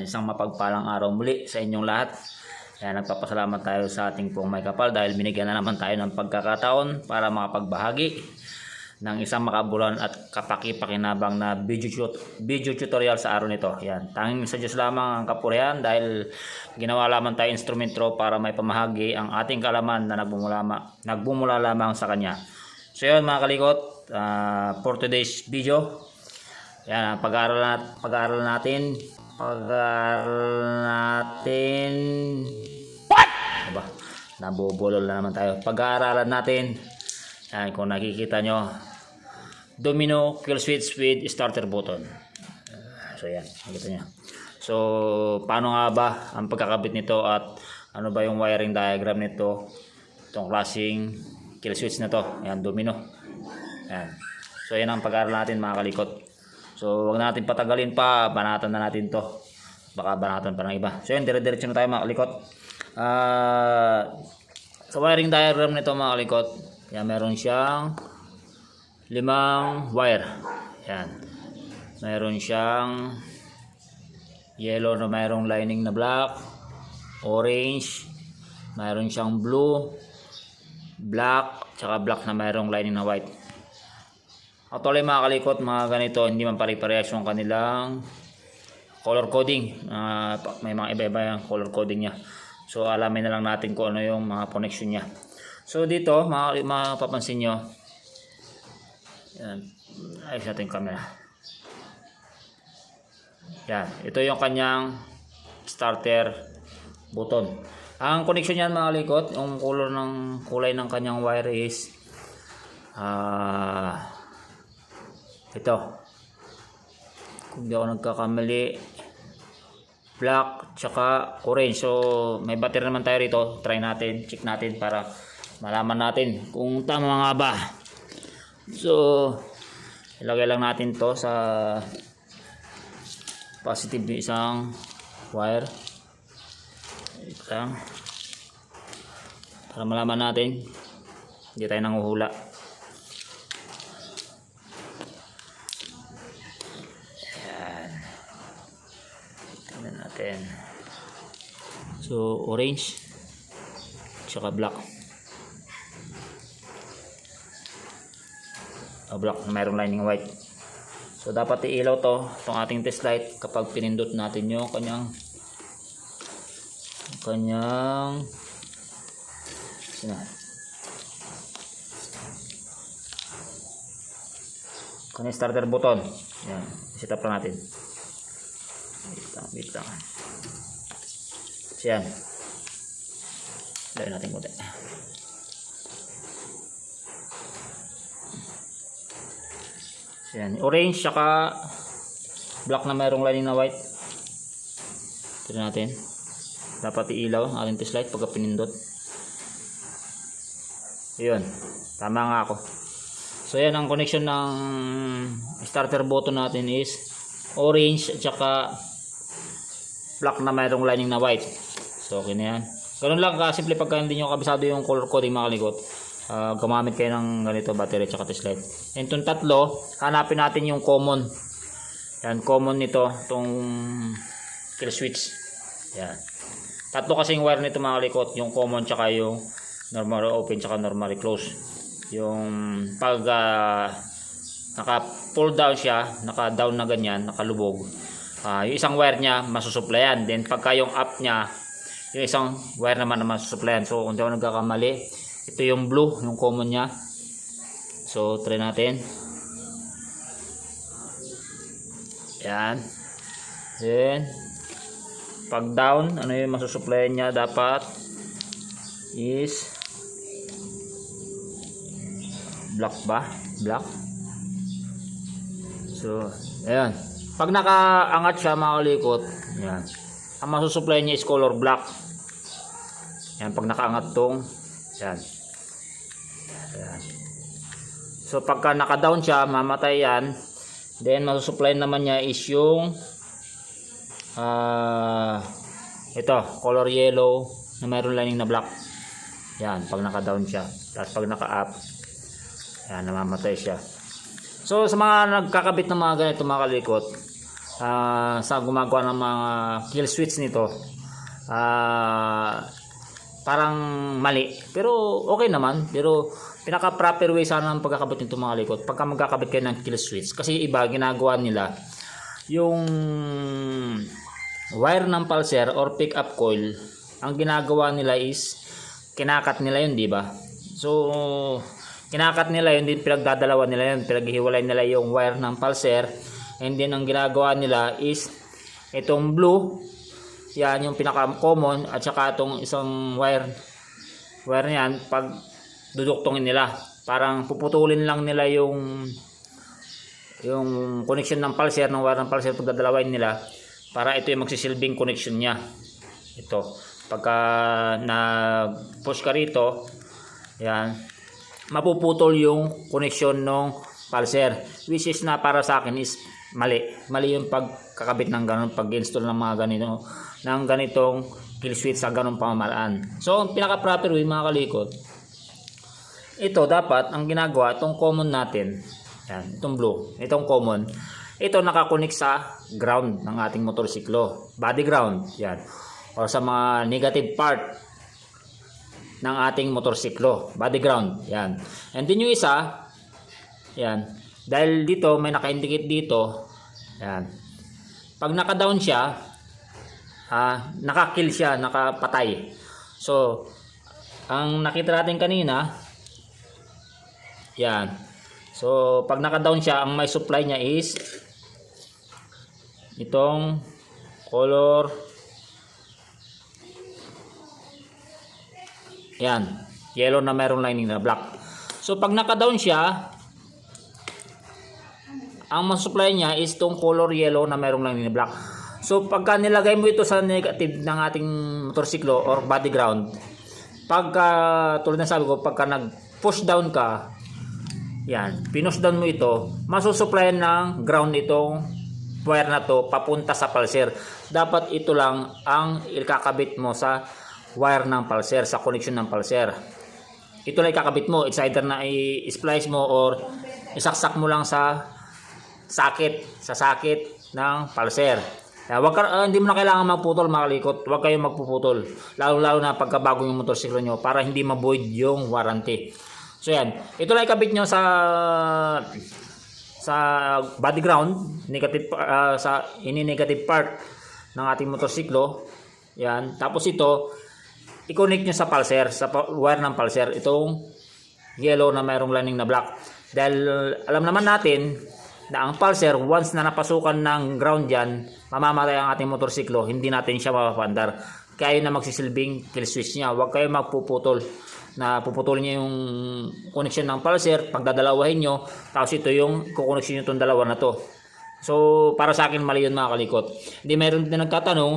isang mapagpalang araw muli sa inyong lahat. Ayan, nagpapasalamat tayo sa ating pong may kapal dahil binigyan na naman tayo ng pagkakataon para makapagbahagi ng isang makabulan at kapaki-pakinabang na video tutorial sa araw nito. Ayan, tanging sa Diyos lamang ang kapurihan dahil ginawa lamang tayo instrumento para may pamahagi ang ating kalaman na nagbumula lamang sa Kanya. So yun mga kalikot, for today's video, yan, pag-aaral natin what? Diba? Nabubulol na naman tayo. Pag-aaralan natin, yan, kung nakikita nyo, domino kill switch with starter button. So yan, nakita nyo. So paano nga ba ang pagkakabit nito at ano ba yung wiring diagram nito, itong klaseng kill switch na to. Yan, domino. Yan. So yan ang pag-aaral natin mga kalikot. So wag natin patagalin pa, banatan na natin to. Baka banatan pa ng iba. So yan, dire-diretso na tayo mga kalikot. Sa wiring diagram nito mga kalikot, yan, meron siyang 5 wire. Yan. Meron siyang yellow na mayroong lining na black, orange, meron siyang blue, black, tsaka black na mayroong lining na white. Actually mga kalikot, mga ganito, hindi man pare-parehas yung kanilang color coding. May mga iba-iba yung color coding niya. So alamin na lang natin kung ano yung mga connection niya. So dito, mapapansin nyo, yan, ayos natin yung camera. Yan, ito yung kanyang starter button. Ang connection niyan mga kalikot, yung kulay ng kanyang wire is ito, kung di ako nagkakamali, black tsaka orange. So may battery naman tayo rito. Try natin, check natin para malaman natin kung tama nga ba. So ilagay lang natin to sa positive ng isang wire. Ito lang, para malaman natin, hindi tayo nanguhula. Natin. So orange tsaka black. Black na mayroong lining white. So dapat iilaw to, itong ating test light kapag pinindot natin yung kanyang starter button. Yan, set up lang natin. Wait lang. So yan, lagyan natin konti. So yan, orange saka black na mayroong lining na white. Tignan natin, dapat iilaw ang ating test light pagka pinindot. Yun, tama nga ako. So yan, ang connection ng starter button natin is orange at saka black na mayroong lining na white. So okay na yan. Ganun lang kasimple pagka hindi nyo kabisado yung color coding mga kalikot. Gumamit kayo ng ganito, battery at saka test light. And itong tatlo, hanapin natin yung common. Yan, common nito, itong kill switch. Yan. Tatlo kasing wire nito mga kalikot, yung common tsaka yung normally open tsaka normally close. Yung pag naka pull down siya, naka down na ganyan, nakalubog, yung isang wire niya masusuplayan. Then pagka yung up niya, yung isang wire naman na masusuplayan. So kung di ako nagkakamali, ito yung blue, yung common niya. So try natin. Yan. Then pag down, ano yung masusuplayan niya dapat is black ba? Black. So ayan, pag nakaangat siya mga kalikot, yan, ang masusupply niya is color black. Yan, pag nakaangat tong yan. Ayan. So pagka naka-down siya, mamatay yan. Then masusupply naman niya is yung ito, color yellow na mayroon lining na black. Yan, pag naka-down siya. Tapos pag naka-up, yan, namamatay siya. So sa mga nagkakabit ng mga ganito mga kalikot, sa gumagawa ng mga kill switch nito, parang mali. Pero okay naman. Pero pinaka proper way sana ang pagkakabit nito mga likod, pagka magkakabit kayo ng kill switch. Kasi iba ginagawa nila yung wire ng pulser or pick up coil, ang ginagawa nila is kinakat nila yun, di ba? So kinakat nila yun, din pinagdadalawan nila yun, pinaghihiwalay nila yung wire ng pulser, and then ang ginagawa nila is itong blue, yan yung pinaka common, at saka itong isang wire niyan, pag duduktongin nila, parang puputulin lang nila yung connection ng pulser, ng wire ng pulser, pagdadalawin nila, para ito yung magsisilbing connection niya. Ito, pagka na-push ka rito, yan, mapuputol yung connection ng pulser, which is na para sa akin is mali yung pagkakabit ng ganun, pag-install ng mga ganito, ng ganitong kill switch sa ganung pamamaraan. So ang pinaka proper way mga kalikot, ito dapat ang ginagawa, itong common natin, yan, itong blue, itong common, ito nakakonik sa ground ng ating motorsiklo, body ground, yan, or sa mga negative part ng ating motorsiklo, body ground, yan. And then yung isa, yan, dahil dito may naka-indicate dito, yan, pag naka-down siya, naka-kill siya, nakapatay. So ang nakita natin kanina, yan, so pag naka-down siya, ang may supply niya is itong color, yan, yellow na mayroong lining na black. So pag naka-down siya, ang masupply niya is itong color yellow na mayroong lining na black. So pagka nilagay mo ito sa negative ng ating motorsiklo or body ground, pagka tulad ng sabi ko, pagka nag-push down ka, yan, pinush down mo ito, masusupplyan ng ground itong wire na to papunta sa pulser. Dapat ito lang ang ikakabit mo sa wire ng pulser, sa connection ng pulser. Ito lang ikakabit mo. It's either na i-splice mo or isaksak mo lang sa socket ng pulser. Hindi mo na kailangan magputol mga kalikot. Huwag kayong magpuputol. Lalo na pagkabago yung motorsiklo nyo, para hindi ma-void yung warranty. So yan. Ito lang ikabit nyo sa body ground, negative, sa ini-negative part ng ating motorsiklo. Yan. Tapos ito, i-connect nyo sa pulser, sa wire ng pulser, itong yellow na mayroong lining na black. Dahil alam naman natin na ang pulser, once na napasukan ng ground dyan, mamamatay ang ating motorsiklo, hindi natin siya mapapandar. Kaya na magsisilbing kill switch niya. Huwag kayo magpuputol, na puputulin niyo yung connection ng pulser, pagdadalawahin nyo, tapos ito yung kukoneksyon nyo itong dalawa na to. So para sa akin mali yun mga kalikot. Hindi, mayroon din nagtatanong,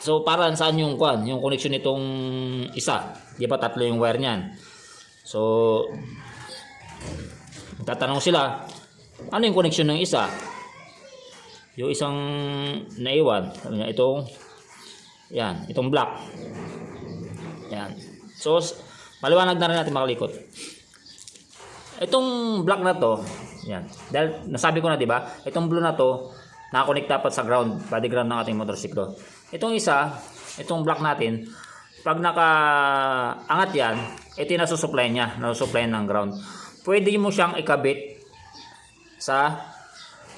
so para saan yung connection nitong isa, di ba tatlo yung wire niyan. So tatanong sila, ano yung connection ng isa? Yung isang naiwan, itong yan, itong black. Yan. So maliwanag na rin natin mga kalikot. Itong black na to, yan. Dahil nasabi ko na, di ba? Itong blue na to, nakakonect dapat sa ground, body ground ng ating motorsiklo. Itong isa, itong black natin, pag nakaangat yan, ito yung nasusupply niya, nasusupply ng ground. Pwede mo siyang ikabit sa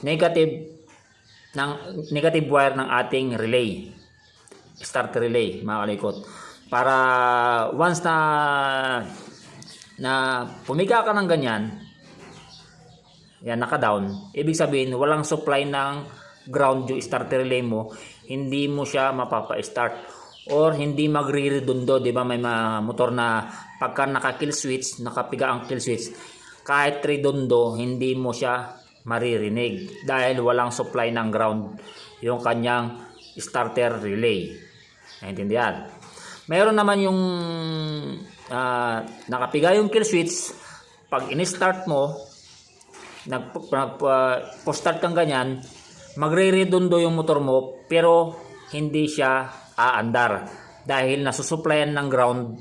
negative wire ng ating relay, starter relay mga kalikot. Para once na pumiga ka ng ganyan, yan, naka-down, ibig sabihin walang supply ng ground yung starter relay mo, hindi mo siya mapapa-start or hindi magre-redundo. Di ba may mga motor na pagka naka-kill switch, nakapiga ang kill switch, kahit redundo, hindi mo siya maririnig dahil walang supply ng ground yung kanyang starter relay. Naintindihan? Meron naman yung nakapiga yung kill switch, pag in-start mo, nag-start kang ganyan, magre-redundo yung motor mo, pero hindi siya aandar dahil nasusuplayan ng ground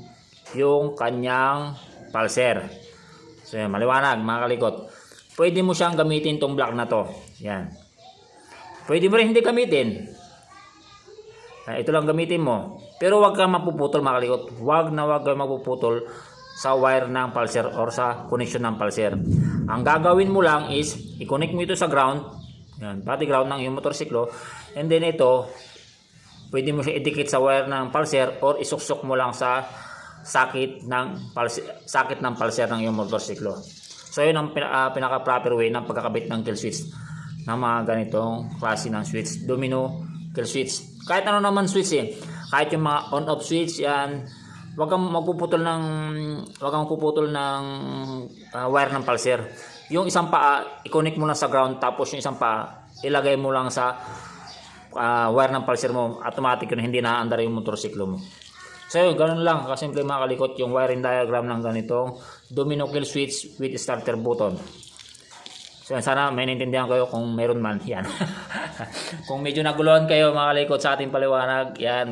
yung kanyang pulser. So yan, maliwanag mga kalikot. pwede mo siyang gamitin tong block na to. Yan. Pwede mo rin hindi gamitin. Ito lang gamitin mo. Pero wag kang mapuputol mga kalikot. Wag kang mapuputol sa wire ng pulser or sa connection ng pulser. Ang gagawin mo lang is i-connect mo ito sa ground. Yan, pati ground ng iyong motorsiklo. And then ito, pwede mo siya idikit sa wire ng pulser or isuksok mo lang sa sakit ng pulser ng iyong motorsiklo. So yun ang pinaka proper way ng pagkakabit ng kill switch ng mga ganitong klase ng switch, domino kill switch. Kahit ano naman switch kahit yung mga on off switch yan, wag kang magpuputol ng wire ng pulser. Yung isang paa i-connect mo lang sa ground, tapos yung isang paa ilagay mo lang sa wire ng pulser mo, automatic yun, hindi na-andar yung motorsiklo mo. So yun, ganun lang kasimple mga kalikot yung wiring diagram ng ganitong domino kill switch with starter button. So sana may naintindihan kayo kung meron man yan. Kung medyo naguluhan kayo mga kalikot sa ating paliwanag, yan,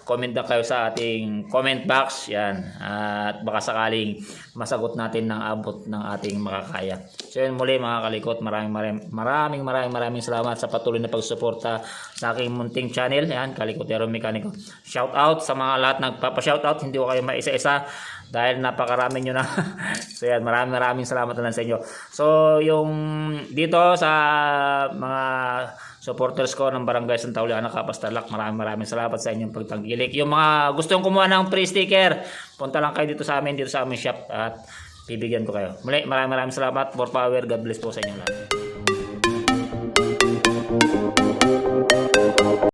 comment na kayo sa ating comment box, yan, at baka sakaling masagot natin ng abot ng ating makakaya. So yun muli mga kalikot, maraming salamat sa patuloy na pagsuporta sa aking munting channel, yan, Kalikotero Mekaniko. Shout out sa mga lahat nagpapa-shoutout, hindi ko kayo maisa-isa dahil napakarami nyo na. So yan, maraming salamat na lang sa inyo. So yung dito sa mga supporters ko ng Barangay Santa Juliana, Capas, Tarlac, maraming salamat sa inyong pagtangkilik. Yung mga gustong kumuha ng free sticker, punta lang kayo dito sa aming shop at bibigyan ko kayo. Muli, maraming salamat. More power. God bless po sa inyo lahat.